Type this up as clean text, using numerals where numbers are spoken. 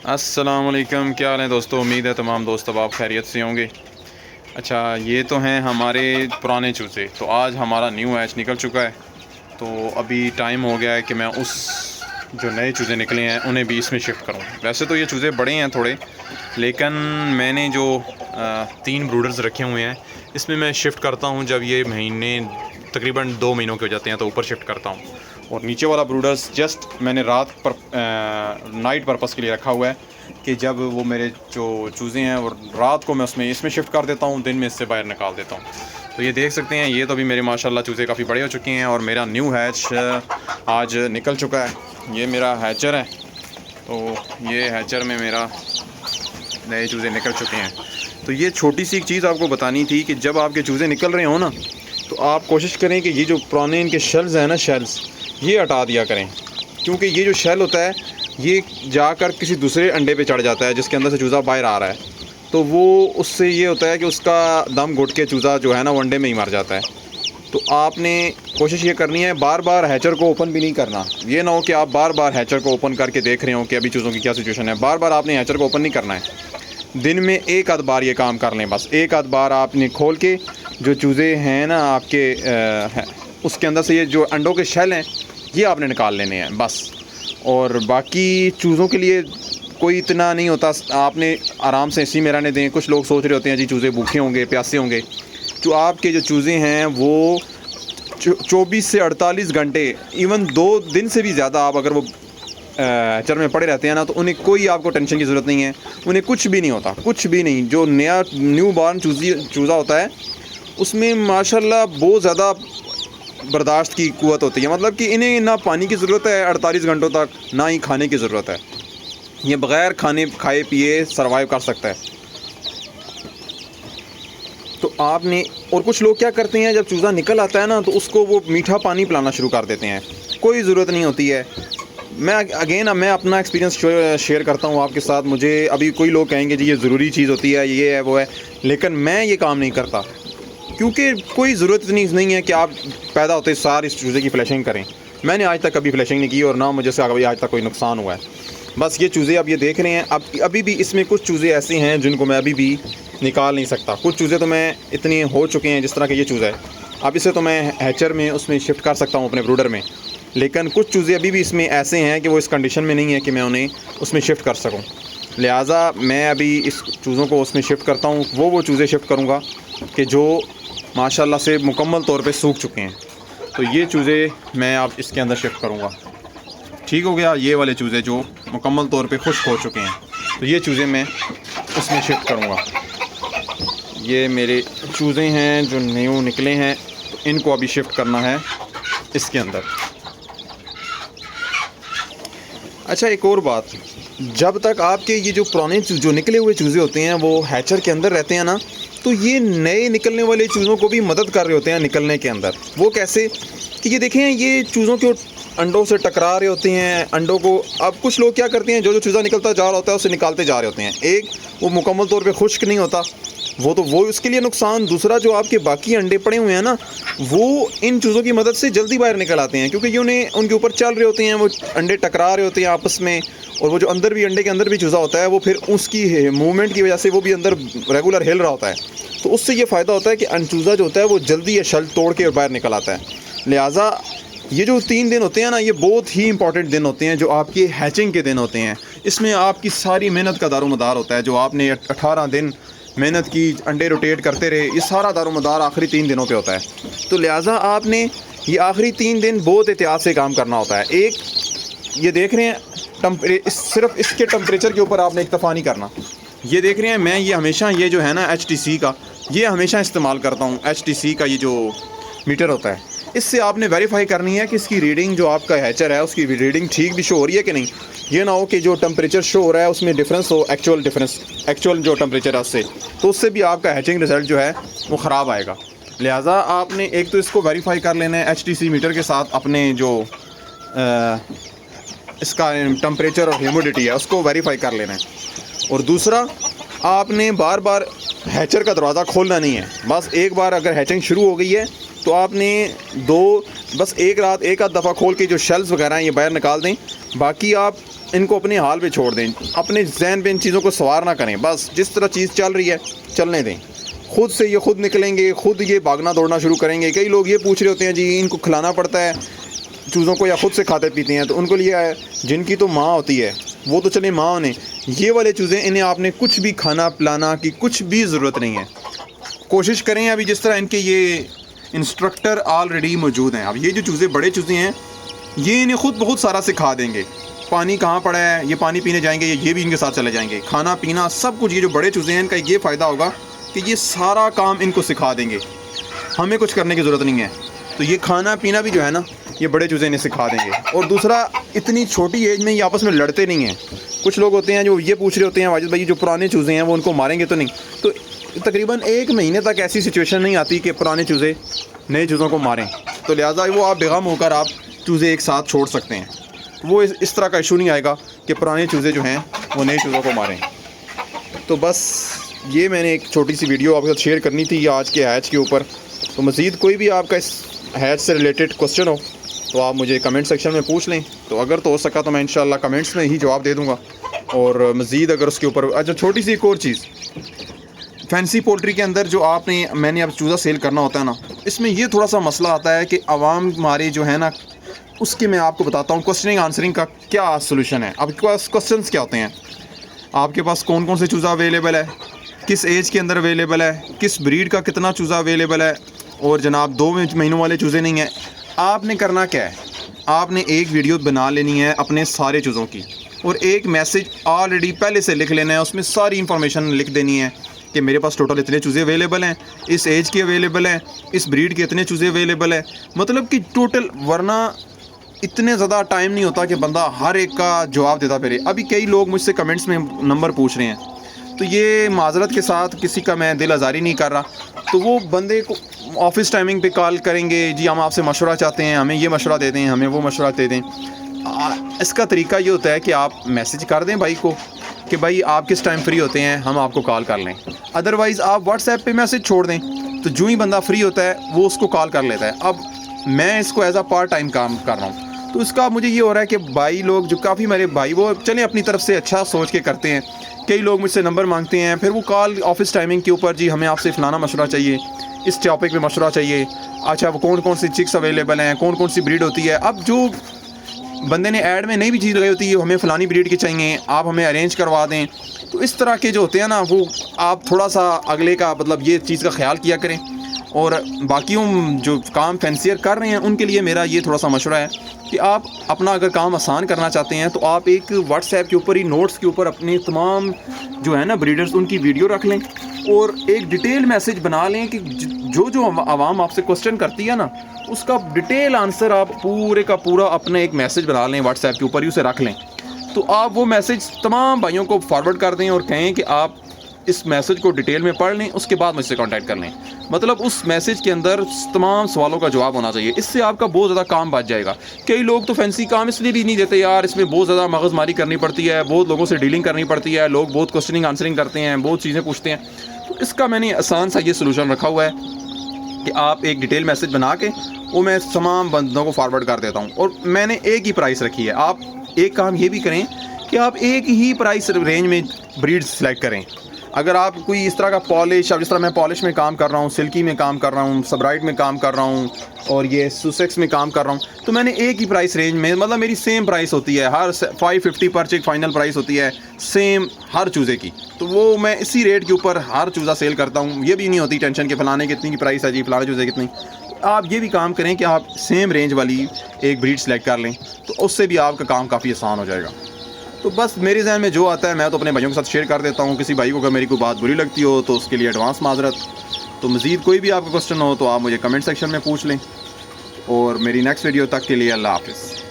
अस्सलाम वालेकुम, क्या हाल है दोस्तों। उम्मीद है तमाम दोस्त अब आप खैरियत से होंगे। अच्छा, ये तो हैं हमारे पुराने चूज़े। तो आज हमारा न्यू हैच निकल चुका है, तो अभी टाइम हो गया है कि मैं उस जो नए चूज़े निकले हैं उन्हें भी इसमें शिफ्ट करूँ। वैसे तो ये चूज़े बड़े हैं थोड़े, लेकिन मैंने जो 3 ब्रूडर्स रखे हुए हैं इसमें मैं शिफ्ट करता हूँ जब ये महीने तकरीबन 2 महीनों के हो जाते हैं तो ऊपर शिफ्ट करता हूँ। और नीचे वाला ब्रूडर्स जस्ट मैंने रात पर नाइट पर्पस के लिए रखा हुआ है कि जब वो मेरे जो चूज़े हैं वो रात को मैं इसमें शिफ्ट कर देता हूँ, दिन में इससे बाहर निकाल देता हूँ। तो ये देख सकते हैं, ये तो अभी मेरे माशाल्लाह चूज़े काफ़ी बड़े हो चुके हैं और मेरा न्यू हैच आज निकल चुका है। ये मेरा हैचर है, तो ये हैचर में मेरा नए चूज़े निकल चुके हैं। तो ये छोटी सी एक चीज़ आपको बतानी थी कि जब आपके चूज़े निकल रहे हो ना, तो आप कोशिश करें कि ये जो पुराने इनके शेल्स हैं ना, शेल्स ये हटा दिया करें, क्योंकि ये जो शेल होता है ये जाकर किसी दूसरे अंडे पे चढ़ जाता है जिसके अंदर से चूज़ा बाहर आ रहा है। तो वो उससे ये होता है कि उसका दम घुट के चूज़ा जो है ना वो अंडे में ही मर जाता है। तो आपने कोशिश ये करनी है, बार बार हैचर को ओपन भी नहीं करना। ये ना हो कि आप बार बार हैचर को ओपन करके देख रहे हो कि अभी चूज़ों की क्या सिचुएशन है। बार बार आपने हैचर को ओपन नहीं करना है। दिन में एक आध बार ये काम कर लें, बस एक आध बार आपने खोल के जो चूज़े हैं ना आपके उसके अंदर से ये जो अंडों के शेल हैं ये आपने निकाल लेने हैं बस। और बाकी चूज़ों के लिए कोई इतना नहीं होता, आपने आराम से इसी में रहने दें। कुछ लोग सोच रहे होते हैं जी चूज़े भूखे होंगे, प्यासे होंगे। जो आपके जो चूज़े हैं वो 24 से 48 घंटे, इवन 2 दिन से भी ज़्यादा आप अगर वो चर में पड़े रहते हैं ना, तो उन्हें कोई आपको टेंशन की ज़रूरत नहीं है। उन्हें कुछ भी नहीं होता, कुछ भी नहीं। जो नया न्यू बॉर्न चूज़ा होता है उसमें माशाल्लाह बहुत ज़्यादा बर्दाश्त की क़ुव्वत होती है। मतलब कि इन्हें ना पानी की ज़रूरत है 48 घंटों तक, ना ही खाने की ज़रूरत है। ये बग़ैर खाए पिए सरवाइव कर सकता है। तो आपने, और कुछ लोग क्या करते हैं, जब चूज़ा निकल आता है ना तो उसको वो मीठा पानी पिलाना शुरू कर देते हैं। कोई ज़रूरत नहीं होती है। मैं अपना एक्सपीरियंस शेयर करता हूँ आपके साथ। मुझे अभी कोई लोग कहेंगे जी ये ज़रूरी चीज़ होती है, ये है वो है, लेकिन मैं ये काम नहीं करता, क्योंकि कोई ज़रूरत नहीं है कि आप पैदा होते सार इस चूज़े की फ्लैशिंग करें। मैंने आज तक कभी फ्लैशिंग नहीं की और ना मुझे से आज तक कोई नुकसान हुआ है। बस ये चूज़े आप ये देख रहे हैं, अब अभी भी इसमें कुछ चूज़े ऐसे हैं जिनको मैं अभी भी निकाल नहीं सकता। कुछ चूज़े तो मैं इतने हो चुके हैं, जिस तरह का ये चूज़ा है, अब इसे तो मैं हैचर में उसमें शिफ्ट कर सकता हूँ अपने ब्रूडर में। लेकिन कुछ चूज़े अभी भी इसमें ऐसे हैं कि वो इस कंडीशन में नहीं है कि मैं उन्हें उसमें शिफ्ट कर सकूँ। लिहाजा मैं अभी इस चूज़ों को उसमें शिफ्ट करता हूँ। वो चूज़े शिफ्ट करूँगा कि जो माशाल्लाह से मुकम्मल तौर पे सूख चुके हैं। तो ये चूज़े मैं अब इसके अंदर शिफ्ट करूँगा। ठीक हो गया। ये वाले चूज़े जो मुकम्मल तौर पे खुश्क हो चुके हैं, तो ये चूज़े मैं उसमें शिफ्ट करूँगा। ये मेरे चूज़े हैं जो न्यू निकले हैं, तो इनको अभी शिफ्ट करना है इसके अंदर। अच्छा, एक और बात, जब तक आपके ये जो पुराने जो निकले हुए चूज़े होते हैं वो हैचर के अंदर रहते हैं ना, तो ये नए निकलने वाले चूज़ों को भी मदद कर रहे होते हैं निकलने के अंदर। वो कैसे कि ये देखें, ये चूज़ों के अंडों से टकरा रहे होते हैं अंडों को। अब कुछ लोग क्या करते हैं, जो चूज़ा निकलता जा रहा होता है उसे निकालते जा रहे होते हैं। एक, वो मुकम्मल तौर पे खुश्क नहीं होता, वो उसके लिए नुकसान। दूसरा, जो आपके बाकी अंडे पड़े हुए हैं ना, वो इन चूज़ों की मदद से जल्दी बाहर निकल आते हैं, क्योंकि ये उन्हें उनके ऊपर चल रहे होते हैं, वो अंडे टकरा रहे होते हैं आपस में। और वो जो अंदर भी अंडे के अंदर भी चूज़ा होता है, वो फिर उसकी मूवमेंट की वजह से वो भी अंदर रेगुलर हिल रहा होता है। तो उससे ये फ़ायदा होता है कि चूज़ा जो होता है वो जल्दी ये शल तोड़ के बाहर निकल आता है। लिहाजा ये जो 3 दिन होते हैं ना, ये बहुत ही इंपॉर्टेंट दिन होते हैं, जो आपके हैचिंग के दिन होते हैं। इसमें आपकी सारी मेहनत का दारोमदार होता है। जो आपने 18 दिन मेहनत की, अंडे रोटेट करते रहे, ये सारा दारोमदार आखिरी 3 दिनों पे होता है। तो लिहाजा आपने ये आखिरी 3 दिन बहुत एहतियात से काम करना होता है। एक, ये देख रहे हैं सिर्फ इसके टेम्परेचर के ऊपर आपने इक्तफ़ा नहीं करना। ये देख रहे हैं, मैं ये हमेशा ये जो है ना HTC का, ये हमेशा इस्तेमाल करता हूँ। HTC का ये जो मीटर होता है, इससे आपने वेरीफाई करनी है कि इसकी रीडिंग, जो आपका हैचर है उसकी रीडिंग ठीक भी शो हो रही है कि नहीं। ये ना हो कि जो टेम्परेचर शो हो रहा है उसमें डिफरेंस हो, एक्चुअल जो टेम्परेचर है उससे, तो उससे भी आपका हैचिंग रिज़ल्ट जो है वो ख़राब आएगा। लिहाजा आपने एक तो इसको वेरीफाई कर लेना है HTC मीटर के साथ, अपने जो इसका टेम्परेचर और ह्यूमिडिटी है उसको वेरीफाई कर लेना है। और दूसरा, आपने बार बार हैचर का दरवाज़ा खोलना नहीं है। बस एक बार अगर हैचिंग शुरू हो गई है तो आपने बस एक रात एक आध दफ़ा खोल के जो शेल्स वगैरह हैं ये बाहर निकाल दें। बाकी आप इनको अपने हाल पे छोड़ दें, अपने जहन पे इन चीज़ों को सवार ना करें। बस जिस तरह चीज़ चल रही है चलने दें, खुद से ये खुद निकलेंगे, खुद ये भागना दौड़ना शुरू करेंगे। कई लोग ये पूछ रहे होते हैं जी इनको खिलाना पड़ता है चूज़ों को या खुद से खाते पीते हैं, तो उनको लिए जिनकी तो माँ होती है वो तो चले माँ ने, ये वाले चूज़ें इन्हें आपने कुछ भी खाना पिलाना की कुछ भी ज़रूरत नहीं है। कोशिश करें अभी जिस तरह इनके ये इंस्ट्रक्टर ऑलरेडी मौजूद हैं, अब ये जो चूज़े बड़े चूज़े हैं ये इन्हें खुद बहुत सारा सिखा देंगे। पानी कहाँ पड़ा है, ये पानी पीने जाएंगे, ये भी इनके साथ चले जाएंगे, खाना पीना सब कुछ। ये जो बड़े चूज़े हैं इनका ये फ़ायदा होगा कि ये सारा काम इनको सिखा देंगे, हमें कुछ करने की ज़रूरत नहीं है। तो ये खाना पीना भी जो है ना ये बड़े चूज़े इन्हें सिखा देंगे। और दूसरा, इतनी छोटी एज में ये आपस में लड़ते नहीं हैं। कुछ लोग होते हैं जो ये पूछ रहे होते हैं वाजिद भाई जो पुराने चूज़े हैं वो उनको मारेंगे तो नहीं, तो तकरीबन 1 महीने तक ऐसी सिचुएशन नहीं आती कि पुराने चूज़े नए चूज़ों को मारें। तो लिहाजा वो आप बेगम होकर आप चूज़े एक साथ छोड़ सकते हैं। वो इस तरह का इशू नहीं आएगा कि पुराने चूज़े जो हैं वो नए चूज़ों को मारें। तो बस ये मैंने एक छोटी सी वीडियो आपके साथ शेयर करनी थी आज के हैच के ऊपर। तो मज़ीद कोई भी आपका इस हैच से रिलेटेड क्वेश्चन हो तो आप मुझे कमेंट सेक्शन में पूछ लें। तो अगर तो हो सका तो मैं इंशाल्लाह कमेंट्स में ही जवाब दे दूँगा। और मज़ीद अगर उसके ऊपर अच्छा छोटी सी एक और चीज़, फैंसी पोल्ट्री के अंदर जो मैंने अब चूज़ा सेल करना होता है ना, इसमें ये थोड़ा सा मसला आता है कि आवाम हमारे जो है ना, उसके मैं आपको बताता हूँ क्वेश्चनिंग आंसरिंग का क्या सोल्यूशन है। आपके पास क्वेश्चंस क्या होते हैं, आपके पास कौन कौन से चूज़ा अवेलेबल है, किस एज के अंदर अवेलेबल है, किस ब्रीड का कितना चूज़ा अवेलेबल है, और जनाब 2 महीनों वाले चूज़े नहीं हैं। आपने करना क्या है, आपने एक वीडियो बना लेनी है अपने सारे चूज़ों की और एक मैसेज ऑलरेडी पहले से लिख लेना है, उसमें सारी इंफॉर्मेशन लिख देनी है कि मेरे पास टोटल इतने चूज़े अवेलेबल हैं, इस एज के अवेलेबल हैं, इस ब्रीड के इतने चूज़े अवेलेबल है। मतलब कि टोटल, वरना इतने ज़्यादा टाइम नहीं होता कि बंदा हर एक का जवाब देता फिरे। अभी कई लोग मुझसे कमेंट्स में नंबर पूछ रहे हैं, तो ये माजरत के साथ किसी का मैं दिल आज़ारी नहीं कर रहा, तो वो बंदे को ऑफिस टाइमिंग पे कॉल करेंगे, जी हम आपसे मशवरा चाहते हैं, हमें ये मशवरा दे दें, हमें वो मशवरा दे दें। इसका तरीका ये होता है कि आप मैसेज कर दें भाई को कि भाई आप किस टाइम फ्री होते हैं, हम आपको कॉल कर लें। अदरवाइज़ आप व्हाट्सएप पे मैसेज छोड़ दें, तो जो ही बंदा फ्री होता है वो उसको कॉल कर लेता है। अब मैं इसको एज आ पार्ट टाइम काम कर रहा हूँ, तो इसका मुझे ये हो रहा है कि भाई लोग जो काफ़ी मेरे भाई वो चलें अपनी तरफ से अच्छा सोच के करते हैं। कई लोग मुझसे नंबर मांगते हैं, फिर वो कॉल ऑफिस टाइमिंग के ऊपर, जी हमें आपसे फ़लाना मशवरा चाहिए, इस टॉपिक पे मशवरा चाहिए, अच्छा वो कौन कौन सी चिक्स अवेलेबल हैं, कौन कौन सी ब्रीड होती है। अब जो बंदे ने ऐड में नई भी चीज़ लगाई होती है, हमें फ़लानी ब्रीड की चाहिए, आप हमें अरेंज करवा दें। तो इस तरह के जो होते हैं ना, वो आप थोड़ा सा अगले का मतलब ये चीज़ का ख्याल किया करें। और बाकियों जो काम फैंसियर कर रहे हैं उनके लिए मेरा ये थोड़ा सा मशवरा है कि आप अपना अगर काम आसान करना चाहते हैं तो आप एक व्हाट्सएप के ऊपर ही नोट्स के ऊपर अपने तमाम जो है ना ब्रीडर्स उनकी वीडियो रख लें और एक डिटेल मैसेज बना लें कि जो आवाम आपसे क्वेश्चन करती है ना, उसका डिटेल आंसर आप पूरे का पूरा अपने एक मैसेज बना लें व्हाट्सएप के ऊपर ही, उसे रख लें। तो आप वो मैसेज तमाम भाइयों को फॉरवर्ड कर दें और कहें कि आप इस मैसेज को डिटेल में पढ़ लें, उसके बाद मुझसे कांटेक्ट कर लें। मतलब उस मैसेज के अंदर तमाम सवालों का जवाब होना चाहिए, इससे आपका बहुत ज़्यादा काम बच जाएगा। कई लोग तो फैंसी काम इसलिए भी नहीं देते यार, इसमें बहुत ज़्यादा मगजमारी करनी पड़ती है, बहुत लोगों से डीलिंग करनी पड़ती है, लोग बहुत क्वेश्चनिंग आंसरिंग करते हैं, बहुत चीज़ें पूछते हैं। तो इसका मैंने आसान सा ये सोल्यूशन रखा हुआ है कि आप एक डिटेल मैसेज बना के वो मैं तमाम बंदों को फॉरवर्ड कर देता हूँ। और मैंने एक ही प्राइस रखी है। आप एक काम ये भी करें कि आप एक ही प्राइस रेंज में ब्रीड सेलेक्ट करें। अगर आप कोई इस तरह का पॉलिश, अब जिस तरह मैं पॉलिश में काम कर रहा हूँ, सिल्की में काम कर रहा हूँ, सबराइट में काम कर रहा हूँ और ये सुसेक्स में काम कर रहा हूँ, तो मैंने एक ही प्राइस रेंज में, मतलब मेरी सेम प्राइस होती है, हर 550 पर चिक फाइनल प्राइस होती है सेम हर चूज़े की। तो वो मैं इसी रेट के ऊपर हर चूज़ा सेल करता हूँ। ये भी नहीं होती टेंशन कि फ़लाने कितनी की प्राइस है जी, फ़लाने चूज़े कितनी। आप ये भी काम करें कि आप सेम रेंज वाली एक ब्रीड सेलेक्ट कर लें, तो उससे भी आपका काम काफ़ी आसान हो जाएगा। तो बस मेरे जहन में जो आता है मैं तो अपने भाइयों के साथ शेयर कर देता हूँ। किसी भाई को अगर मेरी कोई बात बुरी लगती हो तो उसके लिए एडवांस माजरत। तो मज़ीद कोई भी आपका क्वेश्चन हो तो आप मुझे कमेंट सेक्शन में पूछ लें। और मेरी नेक्स्ट वीडियो तक के लिए अल्लाह हाफ़िज़।